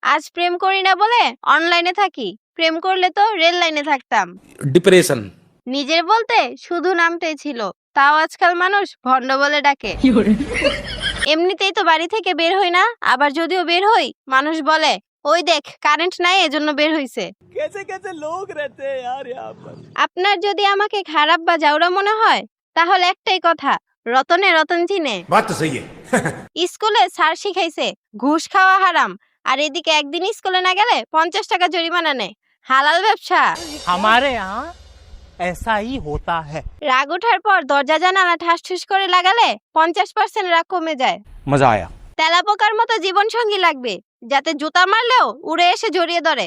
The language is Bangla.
আজ প্রেম করি না বলে অনলাইনে থাকি, প্রেম করলে তো রেল লাইনে থাকতাম। ডিপ্রেশন। নিজের বলতে শুধু নামটাই ছিল, তাও আজকাল মানুষ ভণ্ড বলে ডাকে। এমনিতেই তো বাড়ি থেকে বের হই না, আবার যদিও বের হই মানুষ বলে ওই দেখ কারেন্ট নাই এজন্য বের হইছে। আপনার যদি আমাকে খারাপ বা জাউরা মনে হয় তাহলে একটাই কথা, রতনে রতন চিনে। বাত তো সহি স্কুলে স্যার শিখাইছে ঘুষ খাওয়া হারাম, আর এদিকে একদিন স্কুলে না গেলে 50 টাকা জরিমানা নেয়। হালাল ব্যবসা। हमारे यहाँ ऐसा ही होता है। রাগ ওঠার পর দরজা জানালা ঠাস ঠুস করে লাগালে 50% রাগ কমে যায়। मजा आया। তেলাপোকার মতো জীবন সঙ্গী লাগবে, যাতে জুতা মারলেও উড়ে এসে জড়িয়ে ধরে।